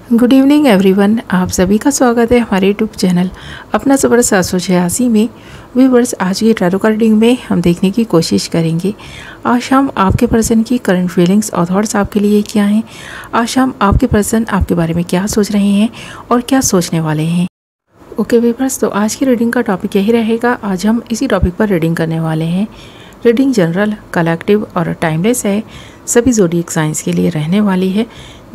Good evening everyone, आप सभी का स्वागत है हमारे यूट्यूब चैनल अपना सबर 786 में। व्यूअर्स, आज की टैरो कार्ड रीडिंग में हम देखने की कोशिश करेंगे आज शाम आपके पर्सन की करंट फीलिंग्स और थॉट्स आपके लिए क्या हैं। आज शाम आपके पर्सन आपके बारे में क्या सोच रहे हैं और क्या सोचने वाले हैं। ओके व्यूअर्स, तो आज की रीडिंग का टॉपिक यही रहेगा। आज हम इसी टॉपिक पर रीडिंग करने वाले हैं। रीडिंग जनरल, कलेक्टिव और टाइमलेस है। सभी ज़ोडिएक साइंस के लिए रहने वाली है।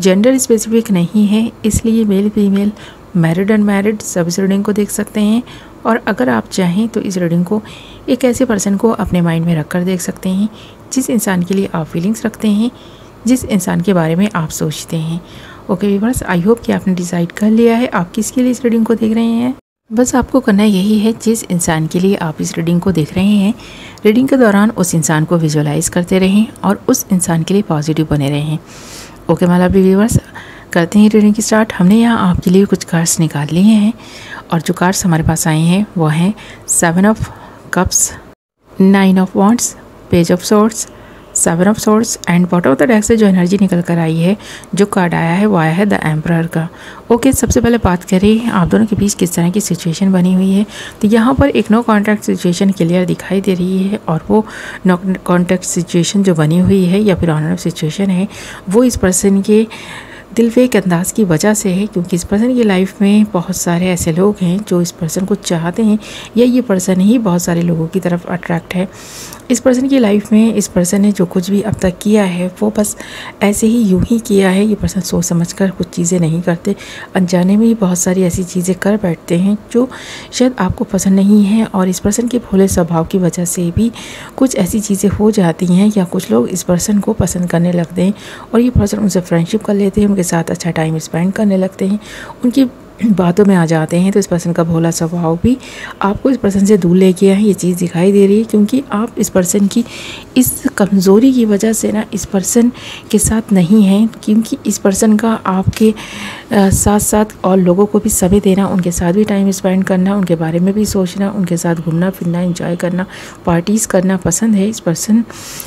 जेंडर स्पेसिफिक नहीं है, इसलिए मेल फीमेल, मैरिड अनमैरिड सब इस रीडिंग को देख सकते हैं। और अगर आप चाहें तो इस रीडिंग को एक ऐसे पर्सन को अपने माइंड में रखकर देख सकते हैं जिस इंसान के लिए आप फीलिंग्स रखते हैं, जिस इंसान के बारे में आप सोचते हैं। ओके व्यूअर्स, आई होप कि आपने डिसाइड कर लिया है आप किसके लिए इस रीडिंग को देख रहे हैं। बस आपको करना यही है, जिस इंसान के लिए आप इस रीडिंग को देख रहे हैं, रीडिंग के दौरान उस इंसान को विजुअलाइज करते रहें और उस इंसान के लिए पॉजिटिव बने रहें। ओके माय लवली व्यूअर्स, करते हैं रीडिंग की स्टार्ट। हमने यहाँ आपके लिए कुछ कार्ड्स निकाल लिए हैं और जो कार्ड्स हमारे पास आए हैं वो हैं 7 of cups, 9 of wands, page of swords, 7 of swords and bottom of the deck से जो एनर्जी निकल कर आई है, जो कार्ड आया है वो आया है द एम्परर का। ओके, सबसे पहले बात करें आप दोनों के बीच किस तरह की सिचुएशन बनी हुई है। तो यहाँ पर एक नो कॉन्टैक्ट सिचुएशन क्लियर दिखाई दे रही है और वो नो कॉन्टैक्ट सिचुएशन जो बनी हुई है या फिर ऑन ऑफ सिचुएशन है वो इस पर्सन के दिल पे एक अंदाज़ की वजह से है, क्योंकि इस पर्सन की लाइफ में बहुत सारे ऐसे लोग हैं जो इस पर्सन को चाहते हैं या ये पर्सन ही बहुत सारे लोगों की तरफ अट्रैक्ट है। इस पर्सन की लाइफ में इस पर्सन ने जो कुछ भी अब तक किया है वो बस ऐसे ही यूं ही किया है। ये पर्सन सोच समझकर कुछ चीज़ें नहीं करते, अनजाने में ही बहुत सारी ऐसी चीज़ें कर बैठते हैं जो शायद आपको पसंद नहीं है। और इस पर्सन के भोले स्वभाव की वजह से भी कुछ ऐसी चीज़ें हो जाती हैं या कुछ लोग इस पर्सन को पसंद करने लगते हैं और ये पर्सन उनसे फ्रेंडशिप कर लेते हैं, उनके साथ अच्छा टाइम स्पेंड करने लगते हैं, उनकी बातों में आ जाते हैं। तो इस पर्सन का भोला स्वभाव भी आपको इस पर्सन से दूर ले गया है, ये चीज़ दिखाई दे रही है। क्योंकि आप इस पर्सन की इस कमज़ोरी की वजह से ना इस पर्सन के साथ नहीं हैं, क्योंकि इस पर्सन का आपके साथ साथ और लोगों को भी समय देना, उनके साथ भी टाइम स्पेंड करना, उनके बारे में भी सोचना, उनके साथ घूमना फिरना, एंजॉय करना, पार्टीज़ करना पसंद है। इस पर्सन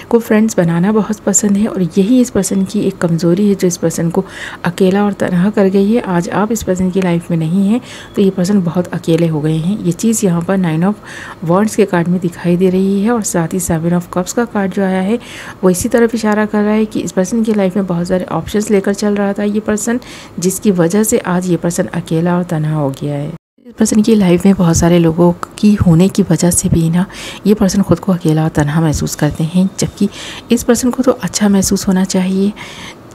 को फ्रेंड्स बनाना बहुत पसंद है और यही इस पर्सन की एक कमज़ोरी है जो इस पर्सन को अकेला और तनहा कर गई है। आज आप इस पर्सन की लाइफ में नहीं है तो ये पर्सन बहुत अकेले हो गए हैं। ये चीज़ यहाँ पर 9 ऑफ वॉन्ड्स के कार्ड में दिखाई दे रही है और साथ ही 7 ऑफ कप्स का कार्ड जो आया है वो इसी तरफ इशारा कर रहा है कि इस पर्सन की लाइफ में बहुत सारे ऑप्शंस लेकर चल रहा था ये पर्सन, जिसकी वजह से आज ये पर्सन अकेला और तन्हा हो गया है। इस पर्सन की लाइफ में बहुत सारे लोगों की होने की वजह से भी ना ये पर्सन खुद को अकेला और तन्हा महसूस करते हैं, जबकि इस पर्सन को तो अच्छा महसूस होना चाहिए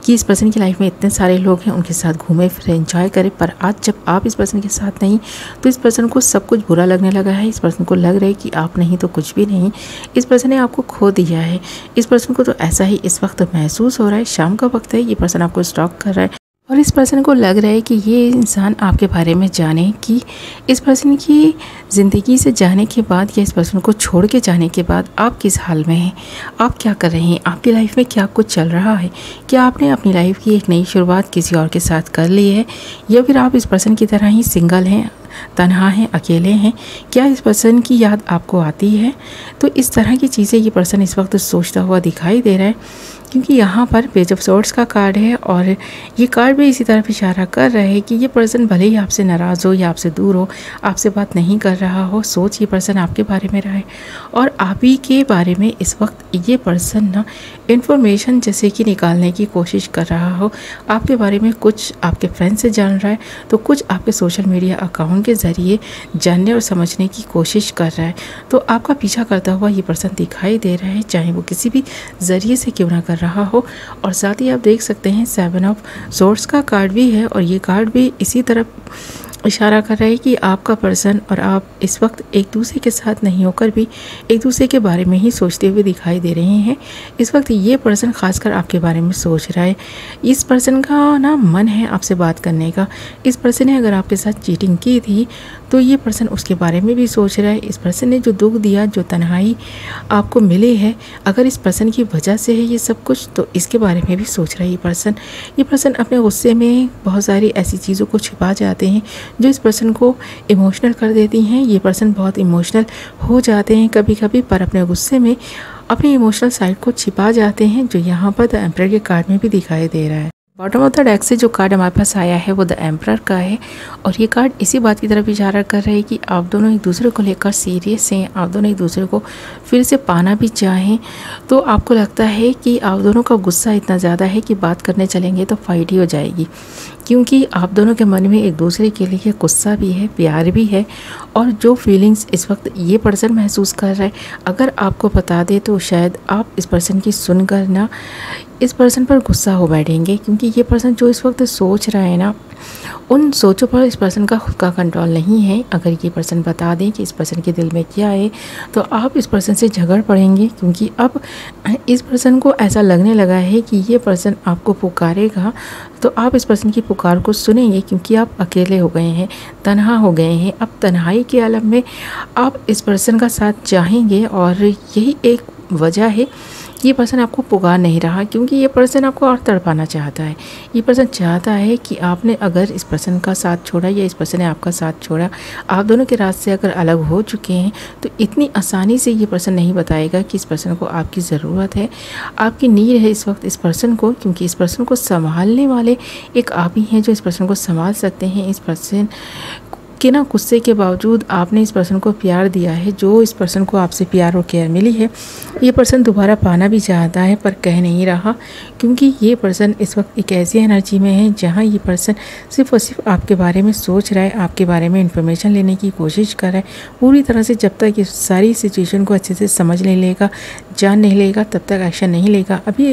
कि इस पर्सन की लाइफ में इतने सारे लोग हैं, उनके साथ घूमे फिरे एंजॉय करें। पर आज जब आप इस पर्सन के साथ नहीं तो इस पर्सन को सब कुछ बुरा लगने लगा है। इस पर्सन को लग रहा है कि आप नहीं तो कुछ भी नहीं, इस पर्सन ने आपको खो दिया है। इस पर्सन को तो ऐसा ही इस वक्त महसूस हो रहा है। शाम का वक्त है, ये पर्सन आपको स्टॉक कर रहा है और इस पर्सन को लग रहा है कि ये इंसान आपके बारे में जाने, कि इस पर्सन की ज़िंदगी से जाने के बाद या इस पर्सन को छोड़ के जाने के बाद आप किस हाल में हैं, आप क्या कर रहे हैं, आपकी लाइफ में क्या कुछ चल रहा है। क्या आपने अपनी लाइफ की एक नई शुरुआत किसी और के साथ कर ली है या फिर आप इस पर्सन की तरह ही सिंगल हैं, तन्हा हैं, अकेले हैं। क्या इस पर्सन की याद आपको आती है। तो इस तरह की चीज़ें ये पर्सन इस वक्त सोचता हुआ दिखाई दे रहा है, क्योंकि यहाँ पर पेज ऑफ सोर्ड्स का कार्ड है और ये कार्ड भी इसी तरफ इशारा कर रहा है कि ये पर्सन भले ही आपसे नाराज़ हो या आपसे दूर हो, आपसे बात नहीं कर रहा हो, सोच ये पर्सन आपके बारे में रहा है और आप ही के बारे में इस वक्त ये पर्सन ना इन्फॉर्मेशन जैसे कि निकालने की कोशिश कर रहा हो। आपके बारे में कुछ आपके फ्रेंड से जान रहा है तो कुछ आपके सोशल मीडिया अकाउंट के ज़रिए जानने और समझने की कोशिश कर रहा है। तो आपका पीछा करता हुआ ये पर्सन दिखाई दे रहा है, चाहे वो किसी भी ज़रिए से क्यों ना कर रहा हो। और साथ ही आप देख सकते हैं 7 ऑफ सोर्ड्स का कार्ड भी है और ये कार्ड भी इसी तरफ इशारा कर रहा है कि आपका पर्सन और आप इस वक्त एक दूसरे के साथ नहीं होकर भी एक दूसरे के बारे में ही सोचते हुए दिखाई दे रहे हैं। इस वक्त ये पर्सन खासकर आपके बारे में सोच रहा है। इस पर्सन का ना मन है आपसे बात करने का। इस पर्सन ने अगर आपके साथ चीटिंग की थी तो ये पर्सन उसके बारे में भी सोच रहा है। इस पर्सन ने जो दुख दिया, जो तन्हाई आपको मिली है, अगर इस पर्सन की वजह से है ये सब कुछ तो इसके बारे में भी सोच रहा है ये पर्सन अपने गुस्से में बहुत सारी ऐसी चीज़ों को छिपा जाते हैं जो इस पर्सन को इमोशनल कर देती हैं। ये पर्सन बहुत इमोशनल हो जाते हैं कभी कभी, पर अपने गुस्से में अपनी इमोशनल साइड को छिपा जाते हैं, जो यहाँ पर द एम्परर के कार्ड में भी दिखाई दे रहा है। बॉटम ऑफ द डेक से जो कार्ड हमारे पास आया है वो द एम्परर का है और ये कार्ड इसी बात की तरफ इशारा कर रहे हैं कि आप दोनों एक दूसरे को लेकर सीरियस हैं, आप दोनों एक दूसरे को फिर से पाना भी चाहें। तो आपको लगता है कि आप दोनों का गुस्सा इतना ज़्यादा है कि बात करने चलेंगे तो फाइट ही हो जाएगी, क्योंकि आप दोनों के मन में एक दूसरे के लिए गुस्सा भी है, प्यार भी है। और जो फीलिंग्स इस वक्त ये पर्सन महसूस कर रहा है, अगर आपको बता दे तो शायद आप इस पर्सन की सुनकर ना इस पर्सन पर गुस्सा हो बैठेंगे, क्योंकि ये पर्सन जो इस वक्त सोच रहा है ना, उन सोचों पर इस पर्सन का खुद का कंट्रोल नहीं है। अगर ये पर्सन बता दें कि इस पर्सन के दिल में क्या है तो आप इस पर्सन से झगड़ पड़ेंगे, क्योंकि अब इस पर्सन को ऐसा लगने लगा है कि ये पर्सन आपको पुकारेगा तो आप इस पर्सन की पुकार को सुनेंगे, क्योंकि आप अकेले हो गए हैं, तन्हा हो गए हैं। अब तन्हाई के आलम में आप इस पर्सन का साथ चाहेंगे और यही एक वजह है ये पर्सन आपको पुकार नहीं रहा, क्योंकि ये पर्सन आपको और तड़पाना चाहता है। ये पर्सन चाहता है कि आपने अगर इस पर्सन का साथ छोड़ा या इस पर्सन ने आपका साथ छोड़ा, आप दोनों के रास्ते से अगर अलग हो चुके हैं तो इतनी आसानी से ये पर्सन नहीं बताएगा कि इस पर्सन को आपकी ज़रूरत है, आपकी नीड है इस वक्त इस पर्सन को, क्योंकि इस पर्सन को संभालने वाले एक आप ही हैं जो इस पर्सन को संभाल सकते हैं। इस पर्सन कि ना गुस्से के बावजूद आपने इस पर्सन को प्यार दिया है, जो इस पर्सन को आपसे प्यार और केयर मिली है, ये पर्सन दोबारा पाना भी चाहता है पर कह नहीं रहा, क्योंकि ये पर्सन इस वक्त एक ऐसी एनर्जी में है जहाँ ये पर्सन सिर्फ और सिर्फ आपके बारे में सोच रहा है, आपके बारे में इन्फॉर्मेशन लेने की कोशिश कर रहा है पूरी तरह से। जब तक ये सारी सिचुएशन को अच्छे से समझ नहीं लेगा, जान नहीं लेगा, तब तक एक्शन नहीं लेगा। अभी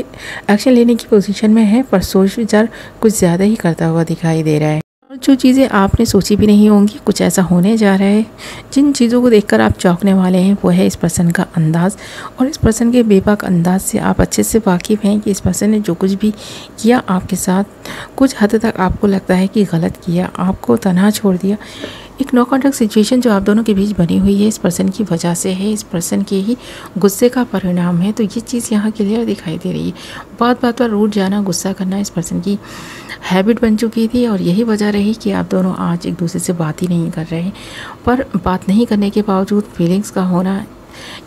एक्शन लेने की पोजीशन में है पर सोच विचार कुछ ज़्यादा ही करता हुआ दिखाई दे रहा है। और जो चीज़ें आपने सोची भी नहीं होंगी कुछ ऐसा होने जा रहा है। जिन चीज़ों को देखकर आप चौंकने वाले हैं वो है इस पर्सन का अंदाज़, और इस पर्सन के बेबाक अंदाज से आप अच्छे से वाकिफ़ हैं कि इस पर्सन ने जो कुछ भी किया आपके साथ, कुछ हद तक आपको लगता है कि गलत किया, आपको तन्हा छोड़ दिया। एक नो कॉन्टैक्ट सिचुएशन जो आप दोनों के बीच बनी हुई है इस पर्सन की वजह से है, इस पर्सन के ही गुस्से का परिणाम है। तो ये चीज़ यहाँ क्लियर दिखाई दे रही है। बात बात पर रूठ जाना, गुस्सा करना इस पर्सन की हैबिट बन चुकी थी और यही वजह रही कि आप दोनों आज एक दूसरे से बात ही नहीं कर रहे हैं। पर बात नहीं करने के बावजूद फीलिंग्स का होना,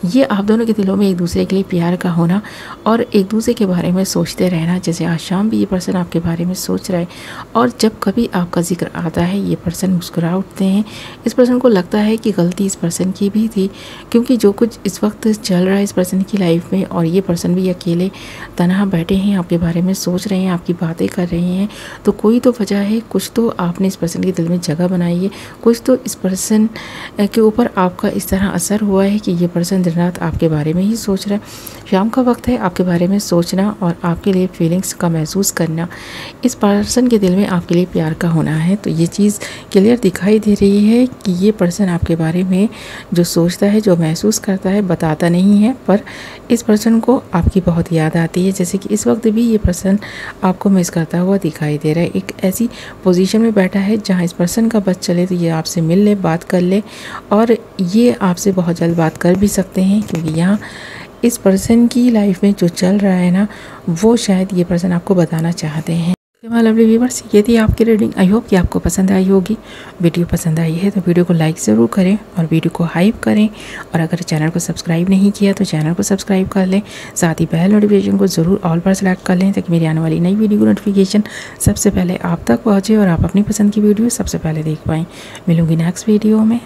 ये आप दोनों के दिलों में एक दूसरे के लिए प्यार का होना और एक दूसरे के बारे में सोचते रहना, जैसे आज शाम भी ये पर्सन आपके बारे में सोच रहा है और जब कभी आपका जिक्र आता है ये पर्सन मुस्कुरा उठते हैं। इस पर्सन को लगता है कि गलती इस पर्सन की भी थी, क्योंकि जो कुछ इस वक्त चल रहा है इस पर्सन की लाइफ में और ये पर्सन भी अकेले तनहा बैठे हैं, आपके बारे में सोच रहे हैं, आपकी बातें कर रहे हैं, तो कोई तो वजह है, कुछ तो आपने इस पर्सन के दिल में जगह बनाई है, कुछ तो इस पर्सन के ऊपर आपका इस तरह असर हुआ है कि ये पर्सन दिन रात आपके बारे में ही सोच रहा है। शाम का वक्त है, आपके बारे में सोचना और आपके लिए फीलिंग्स का महसूस करना, इस पर्सन के दिल में आपके लिए प्यार का होना है। तो ये चीज़ क्लियर दिखाई दे रही है कि ये पर्सन आपके बारे में जो सोचता है, जो महसूस करता है, बताता नहीं है, पर इस पर्सन को आपकी बहुत याद आती है। जैसे कि इस वक्त भी ये पर्सन आपको मिस करता हुआ दिखाई दे रहा है। एक ऐसी पोजीशन में बैठा है जहाँ इस पर्सन का बस चले तो ये आपसे मिल ले, बात कर ले, और ये आपसे बहुत जल्द बात कर भी सकते हैं, क्योंकि यहाँ इस पर्सन की लाइफ में जो चल रहा है ना, वो शायद ये पर्सन आपको बताना चाहते हैं। लवली व्यूअर्स, ये थी आपकी रीडिंग। आई होप कि आपको पसंद आई होगी। वीडियो पसंद आई है तो वीडियो को लाइक ज़रूर करें और वीडियो को हाइप करें, और अगर चैनल को सब्सक्राइब नहीं किया तो चैनल को सब्सक्राइब कर लें, साथ ही बेल नोटिफिकेशन को ज़रूर ऑल पर सेलेक्ट कर लें ताकि मेरी आने वाली नई वीडियो की नोटिफिकेशन सबसे पहले आप तक पहुँचे और आप अपनी पसंद की वीडियो सबसे पहले देख पाएँ। मिलूँगी नेक्स्ट वीडियो में।